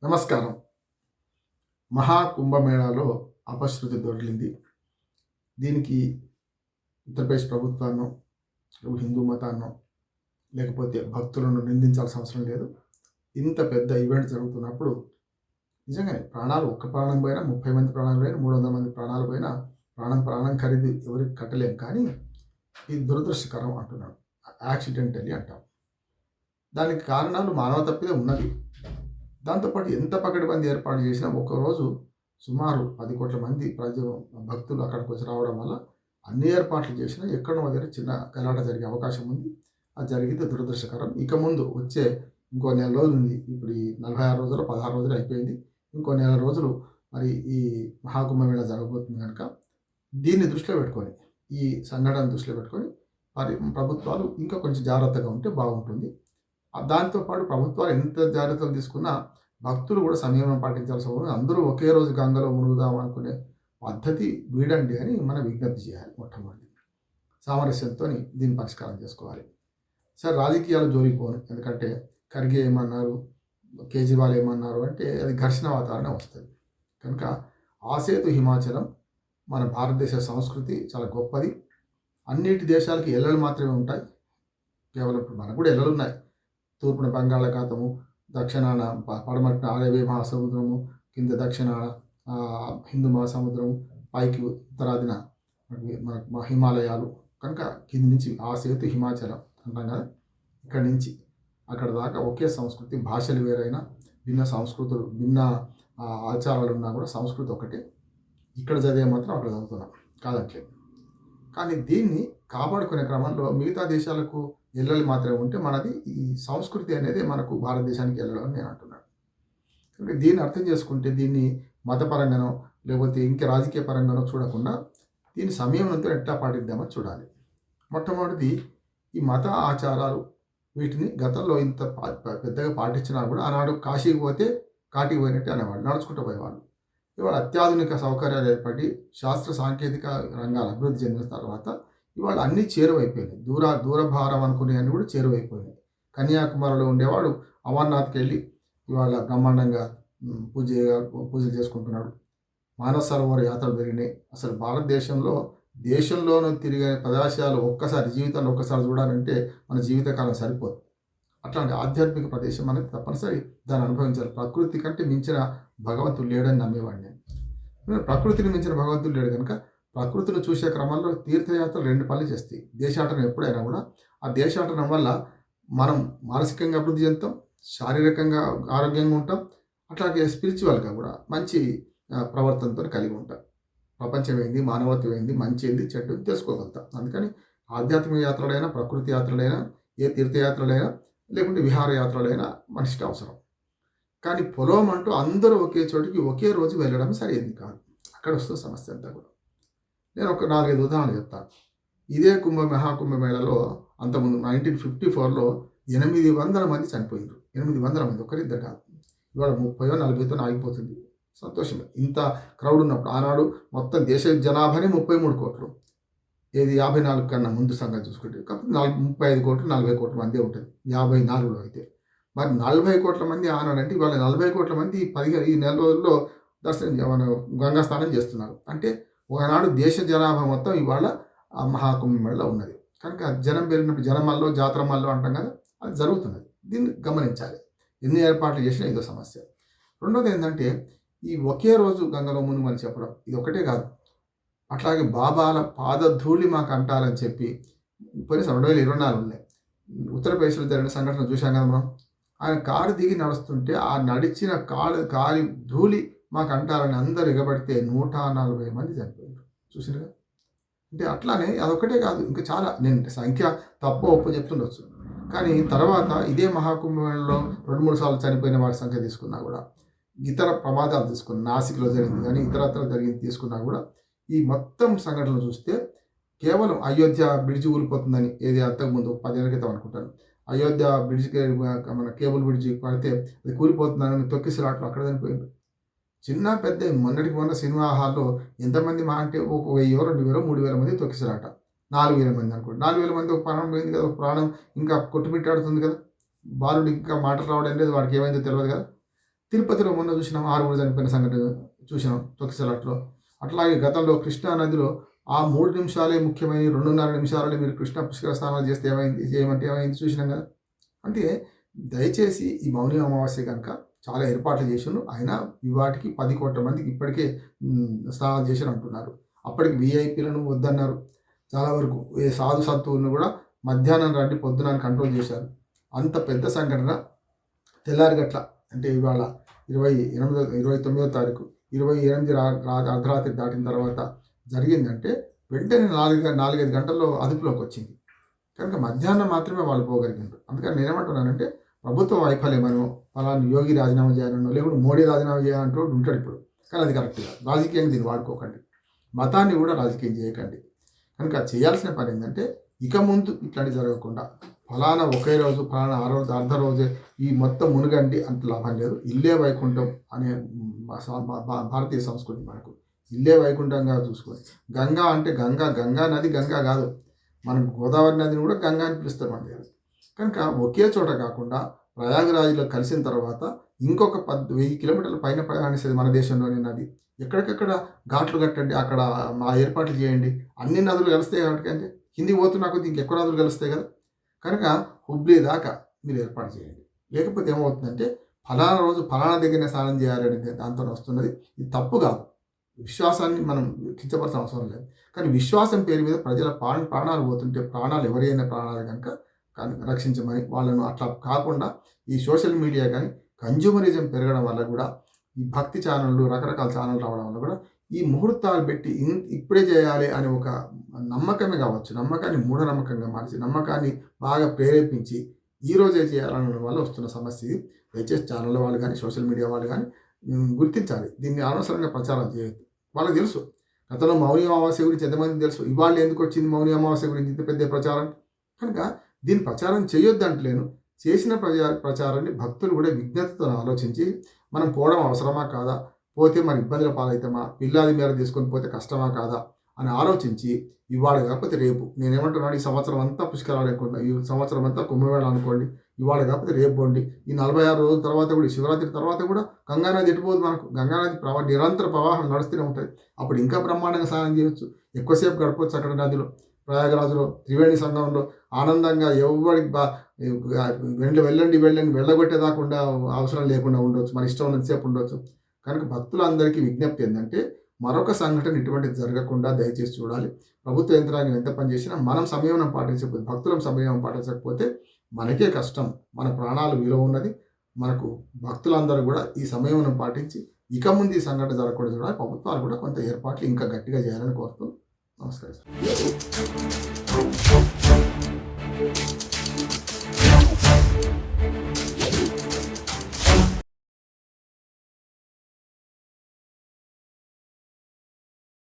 నమస్కారం. మహాకుంభమేళాలో అపశృతి దొర్లింది. దీనికి ఉత్తరప్రదేశ్ ప్రభుత్వాన్నో, హిందూ మతాన్నో, లేకపోతే భక్తులను నిందించాల్సిన అవసరం లేదు. ఇంత పెద్ద ఈవెంట్ జరుగుతున్నప్పుడు నిజంగానే ప్రాణాలు ఒక్క ప్రాణం పోయినా, 30 మంది ప్రాణాలు పోయినా, 300 మంది ప్రాణాలు పోయినా ప్రాణం ఖరీదు ఎవరికి కట్టలేం. కానీ ఇది దురదృష్టకరం అంటున్నాడు. యాక్సిడెంటల్లీ అంటాం. దానికి కారణాలు మానవ తప్పిదే ఉన్నది. దాంతోపాటు ఎంత పకడ్బందీ ఏర్పాటు చేసినా ఒకరోజు సుమారు 10 కోట్ల మంది భక్తులు అక్కడికి వచ్చి రావడం వల్ల అన్ని ఏర్పాట్లు చేసినా ఎక్కడో దగ్గర చిన్న గలాట జరిగే అవకాశం ఉంది. అది జరిగితే దురదృష్టకరం. ఇక ముందు వచ్చే ఇంకో నెల రోజులు ఉంది. ఇప్పుడు ఈ 46 రోజులు 16 రోజులు అయిపోయింది. ఇంకో నెల రోజులు మరి ఈ మహాకుంభమేళా జరగబోతుంది కనుక దీన్ని దృష్టిలో పెట్టుకొని, ఈ సంఘటన దృష్టిలో పెట్టుకొని ప్రభుత్వాలు ఇంకా కొంచెం జాగ్రత్తగా ఉంటే బాగుంటుంది. దాంతో పాటు ప్రభుత్వాలు ఎంత జాగ్రత్తలు తీసుకున్నా భక్తులు కూడా సంయమనం పాటించాల్సి ఉంటుంది. అందరూ ఒకే రోజు గంగలో మునుగుదాం అనుకునే పద్ధతి వీడండి అని మనం విజ్ఞప్తి చేయాలి. మొట్టమొదటి సామరస్యంతో దీన్ని పరిష్కారం చేసుకోవాలి. సరే, రాజకీయాలు జోలికి పోను. ఎందుకంటే ఖర్గే ఏమన్నారు, కేజ్రీవాల్ ఏమన్నారు అంటే అది ఘర్షణ వాతావరణం వస్తుంది. కనుక ఆసేతు హిమాచలం మన భారతదేశ సంస్కృతి చాలా గొప్పది. అన్నిటి దేశాలకి ఎల్లలు మాత్రమే ఉంటాయి. కేవలం ఇప్పుడు మనకు కూడా ఎల్లలు ఉన్నాయి. తూర్పున బంగాళాఖాతము, దక్షిణాన పడమటిన అరేబియా మహాసముద్రము, కింద దక్షిణాన హిందూ మహాసముద్రము, పైకి ఉత్తరాదిన మన హిమాలయాలు. కనుక కింది నుంచి ఆ సేతు హిమాచలం అంటాం కదా, ఇక్కడి నుంచి అక్కడ దాకా ఒకే సంస్కృతి. భాషలు వేరైనా, భిన్న సంస్కృతులు, భిన్న ఆచారాలు ఉన్నా కూడా సంస్కృతి ఒకటే. ఇక్కడ చదివే మాత్రం అక్కడ చదువుతున్నాం కాదట్లేదు. కానీ దీన్ని కాపాడుకునే క్రమంలో మిగతా దేశాలకు ఎల్లలు మాత్రమే ఉంటే మనది ఈ సంస్కృతి అనేది మనకు భారతదేశానికి ఎల్లడం అని నేను అంటున్నాను. అంటే దీన్ని అర్థం చేసుకుంటే దీన్ని మతపరంగానో లేకపోతే ఇంకా రాజకీయ పరంగానో చూడకుండా దీన్ని సమయంతో ఎట్లా పాటిద్దామని చూడాలి. మొట్టమొదటిది ఈ మత ఆచారాలు, వీటిని గతంలో ఇంత పెద్దగా పాటించినా కూడా ఆనాడు కాశీకి పోతే కాటికి పోయినట్టే అనేవాళ్ళు, నడుచుకుంటూ పోయేవాళ్ళు. ఇవాళ అత్యాధునిక సౌకర్యాలు ఏర్పడి శాస్త్ర సాంకేతిక రంగాలు అభివృద్ధి చెందిన తర్వాత ఇవాళ అన్నీ చేరువైపోయినాయి. దూరభారం అనుకునేవన్నీ కూడా చేరువైపోయినాయి. కన్యాకుమారిలో ఉండేవాడు అమర్నాథ్కి వెళ్ళి ఇవాళ బ్రహ్మాండంగా పూజలు చేసుకుంటున్నాడు. మానస సరోవర యాత్రలు పెరిగినాయి. అసలు దేశంలోనూ తిరిగే ప్రదేశాలు జీవితంలో ఒక్కసారి చూడాలంటే మన జీవితకాలం సరిపోదు. అట్లాంటి ఆధ్యాత్మిక ప్రదేశం అనేది తప్పనిసరి దాన్ని అనుభవించాలి. ప్రకృతి కంటే మించిన భగవంతుడు లేడని నమ్మేవాడిని నేను. ప్రకృతిని మించిన భగవంతుడు లేడు కనుక ప్రకృతిని చూసే క్రమంలో తీర్థయాత్రలు 2 పనులు చేస్తాయి. దేశాటనం ఎప్పుడైనా కూడా ఆ దేశాటనం వల్ల మనం మానసికంగా అభివృద్ధి చెందుతాం, శారీరకంగా ఆరోగ్యంగా ఉంటాం, అట్లాగే స్పిరిచువల్గా కూడా మంచి ప్రవర్తనతో కలిగి ఉంటాం. ప్రపంచం ఏంది, మానవత్వం ఏంది, మంచి ఏంది, చెడ్డ తెలుసుకోగలుగుతాం. అందుకని ఆధ్యాత్మిక యాత్రలైనా, ప్రకృతి యాత్రలైనా, ఏ తీర్థయాత్రలైనా లేకుంటే విహారయాత్రలైనా మనిషికి అవసరం. కానీ పొలం అంటూ అందరూ ఒకే చోటికి ఒకే రోజు వెళ్ళడం సరైనది కాదు. అక్కడ వస్తుంది సమస్య అంతా కూడా. నేను ఒక 4-5 ఉదాహరణలు చెప్తాను. ఇదే మహాకుంభమేళలో అంతకుముందు 1954లో 800 మంది చనిపోయారు. 800 మంది, ఒకరిద్దరు కాదు. ఇవాళ 30-40తో ఆగిపోతుంది. సంతోషమే. ఇంత క్రౌడ్ ఉన్నప్పుడు ఆనాడు మొత్తం దేశ జనాభానే 33 కోట్లు. ఏది 54 కన్నా ముందు సంగతి చూసుకుంటే కాబట్టి 35 కోట్లు 40 కోట్ల మంది ఉంటుంది 54లో అయితే. మరి 40 కోట్ల మంది ఆనాడంటే ఇవాళ 40 కోట్ల మంది ఈ నెల రోజుల్లో మన గంగా స్నానం చేస్తున్నారు. అంటే ఒకనాడు దేశ జనాభా మొత్తం ఇవాళ ఆ మహాకుంభమేళలో ఉన్నది. కనుక జనం పెరిగినప్పుడు జనమల్లో జాతరమల్లో అంటాం కదా, అది జరుగుతున్నది. దీన్ని గమనించాలి. ఎన్ని ఏర్పాట్లు చేసినా ఇదో సమస్య. రెండోది ఏంటంటే ఈ ఒకే రోజు గంగలో మునుగమని చెప్పడం ఇది ఒకటే కాదు. అట్లాగే బాబాల పాదధూళి మాకు అంటాలని చెప్పి పోయిన 2024 ఉత్తరప్రదేశ్లో జరిగిన సంఘటన చూశాం కదా మనం. ఆయన కారు దిగి నడుస్తుంటే ఆ నడిచిన కాలి ధూళి మాకు అంటారని అందరు ఎగబడితే 140 మంది చనిపోయారు. చూసినగా. అంటే అట్లానే అదొక్కటే కాదు, ఇంకా చాలా. నేను సంఖ్య తప్పు ఒప్పు చెప్తుండొచ్చు, కానీ తర్వాత ఇదే మహాకుంభమేళలో 2-3 సార్లు చనిపోయిన వారి సంఖ్య తీసుకున్నా కూడా, ఇతర ప్రమాదాలు తీసుకున్న నాసిక్లో జరిగింది కానీ ఇతరత్ర జరిగింది తీసుకున్నా కూడా, ఈ మొత్తం సంఘటనలు చూస్తే కేవలం అయోధ్య బ్రిడ్జి ఊలిపోతుందని, ఏది అంతకుముందు 10 ఏళ్ళ క్రితం అనుకుంటాను, అయోధ్య బ్రిడ్జికి మన కేబుల్ బ్రిడ్జి పడితే అది కూలిపోతుందని తొక్కిసలాట్లు అక్కడ చనిపోయింది. చిన్న పెద్ద మొన్నటికి మొన్న సినిమా హాల్లో ఎంతమంది మా అంటే ఒక 1000, 2000, 3000 మంది తొక్కిసలాట. 4000 మంది అనుకోండి. 4000 మంది ఒక ప్రాణం పోయింది కదా, ఒక ప్రాణం ఇంకా కొట్టుమిట్టాడుతుంది కదా. బాలుడు ఇంకా మాటలు రావడం లేదు, వాడికి ఏమైందో తెలియదు కదా. తిరుపతిలో మొన్న చూసినాం 6 చనిపోయిన సంఘటన చూసినాం తొక్కిసలాట్లో. అట్లాగే గతంలో కృష్ణా నదిలో ఆ 3 నిమిషాలే ముఖ్యమైన 2:30 నిమిషాలలో మీరు కృష్ణా పుష్కర స్నానాలు చేస్తే ఏమైంది, చేయమంటే ఏమైంది చూసినాం కదా. అంటే దయచేసి ఈ మౌని అమావాస్య కనుక చాలా ఏర్పాట్లు చేసిండు. అయినా వాటికి 10 కోట్ల మందికి ఇప్పటికే స్నానాలు చేశారు అంటున్నారు. అప్పటికి వీఐపీలను వద్దన్నారు. చాలా వరకు ఏ సాధు సంతువులను కూడా మధ్యాహ్నం రండి పొద్దున కంట్రోల్ చేశారు. అంత పెద్ద సంఘటన తెల్లారిగట్ల అంటే ఇవాళ 29వ తారీఖు 28 అర్ధరాత్రి దాటిన తర్వాత జరిగిందంటే వెంటనే 4-5 గంటల్లో అదుపులోకి వచ్చింది. కనుక మధ్యాహ్నం మాత్రమే వాళ్ళు పోగలిగారు. అందుకని నేనేమంటున్నానంటే ప్రభుత్వ వైఫల్యమనో ఫలానా యోగి రాజీనామా చేయాలనో లేకుంటే మోడీ రాజీనామా చేయాలంటూ ఉంటాడు ఇప్పుడు. కానీ అది కరెక్ట్ కాదు. రాజకీయంగా దీన్ని వాడుకోకండి. మతాన్ని కూడా రాజకీయం చేయకండి. కనుక చేయాల్సిన పని ఏంటంటే ఇక ముందు ఇట్లాంటివి జరగకుండా ఫలానా ఒకే రోజు ఫలానా ఆ రోజు అర్ధ రోజే ఈ మొత్తం మునుగండి అంత లాభం లేదు. ఇల్లే వైకుంఠం అనే భారతీయ సంస్కృతి మనకు. ఇల్లే వైకుంఠంగా చూసుకొని గంగా అంటే గంగా నది గంగా కాదు. మనం గోదావరి నదిని కూడా గంగా అని పిలుస్తాం మన దగ్గర. కనుక ఒకే చోట కాకుండా ప్రయాగరాజ్లో కలిసిన తర్వాత ఇంకొక 1000 కిలోమీటర్ల పైన ప్రయాణిస్తుంది మన దేశంలోని నది. ఎక్కడికక్కడ ఘాట్లు కట్టండి, అక్కడ మా ఏర్పాట్లు చేయండి. అన్ని నదులు కలుస్తాయి కాబట్టి అంటే కిందికి పోతున్నా కొద్ది ఇంకెక్కువ నదులు కలుస్తాయి కదా. కనుక హుబ్లీ దాకా మీరు ఏర్పాటు చేయండి. లేకపోతే ఏమవుతుందంటే ఫలానా రోజు ఫలానా దగ్గరనే స్నానం చేయాలి అనేది దాంతో వస్తున్నది. ఇది తప్పు కాదు. విశ్వాసాన్ని మనం కించపరచిన అవసరం లేదు. కానీ విశ్వాసం పేరు మీద ప్రజల ప్రాణాలు పోతుంటే ప్రాణాలు ఎవరైనా ప్రాణాలు కనుక రక్షించమని వాళ్ళను అట్లా కాకుండా ఈ సోషల్ మీడియా కానీ కన్జ్యూమరిజం పెరగడం వల్ల కూడా ఈ భక్తి ఛానళ్ళు రకరకాల ఛానళ్ళు రావడం వల్ల కూడా ఈ ముహూర్తాలు పెట్టి ఇప్పుడే చేయాలి అనే ఒక నమ్మకమే కావచ్చు. నమ్మకాన్ని మూఢనమ్మకంగా మార్చి నమ్మకాన్ని బాగా ప్రేరేపించి ఈరోజే చేయాలనడం వల్ల వస్తున్న సమస్య ఇది. దయచేసి ఛానళ్ళ వాళ్ళు కానీ సోషల్ మీడియా వాళ్ళు కానీ గుర్తించాలి. దీన్ని అనవసరంగా ప్రచారం చేయొద్దు. వాళ్ళకి తెలుసు గతంలో మౌని అమావాస్య గురించి ఎంతమంది తెలుసు. ఇవాళ ఎందుకు వచ్చింది మౌని అమావాస్య గురించి ఇంత పెద్ద ప్రచారం. కనుక దీన్ని ప్రచారం చేయొద్దు అంటలేను. చేసిన ప్రచారాన్ని భక్తులు కూడా విజ్ఞతతో ఆలోచించి మనం పోవడం అవసరమా కాదా, పోతే మన ఇబ్బందుల పాలవుతామా, పిల్లాది మేర తీసుకొని పోతే కష్టమా కాదా అని ఆలోచించి ఇవాళ కాకపోతే రేపు నేనేమంటున్నాను, ఈ సంవత్సరం అంతా పుష్కరాలు అనుకోండి, ఈ సంవత్సరం అంతా కుంభమేళ అనుకోండి, ఇవాళ కాకపోతే రేపు పోండి. ఈ 46 రోజుల తర్వాత కూడా శివరాత్రి తర్వాత కూడా గంగానది ఎటుపోదు. మనకు గంగానది నిరంతర ప్రవాహం నడుస్తూనే ఉంటుంది. అప్పుడు ఇంకా బ్రహ్మాండంగా స్నానం చేయవచ్చు, ఎక్కువసేపు గడపవచ్చు అక్కడ నదిలో. ప్రయాగరాజులో త్రివేణి సంగమంలో ఆనందంగా ఎవరికి వెళ్ళండి వెళ్ళగొట్టేదాకుండా అవసరం లేకుండా ఉండవచ్చు, మన ఇష్టం ఉన్నంతసేపు ఉండొచ్చు. కనుక భక్తులందరికీ విజ్ఞప్తి ఏంటంటే మరొక సంఘటన ఇటువంటిది జరగకుండా దయచేసి చూడాలి. ప్రభుత్వ యంత్రాంగం ఎంత పనిచేసినా మనం సంయమనం పాటించకపోతే, భక్తులం సంయమనం పాటించకపోతే మనకే కష్టం. మన ప్రాణాలు విలువ ఉన్నది. మనకు భక్తులందరూ కూడా ఈ సంయమనం పాటించి ఇక ముందు ఈ సంఘటన జరగకూడదు చూడాలి. ప్రభుత్వాలు కూడా కొంత ఏర్పాట్లు ఇంకా గట్టిగా చేయాలని కోరుతూ నమస్కారం.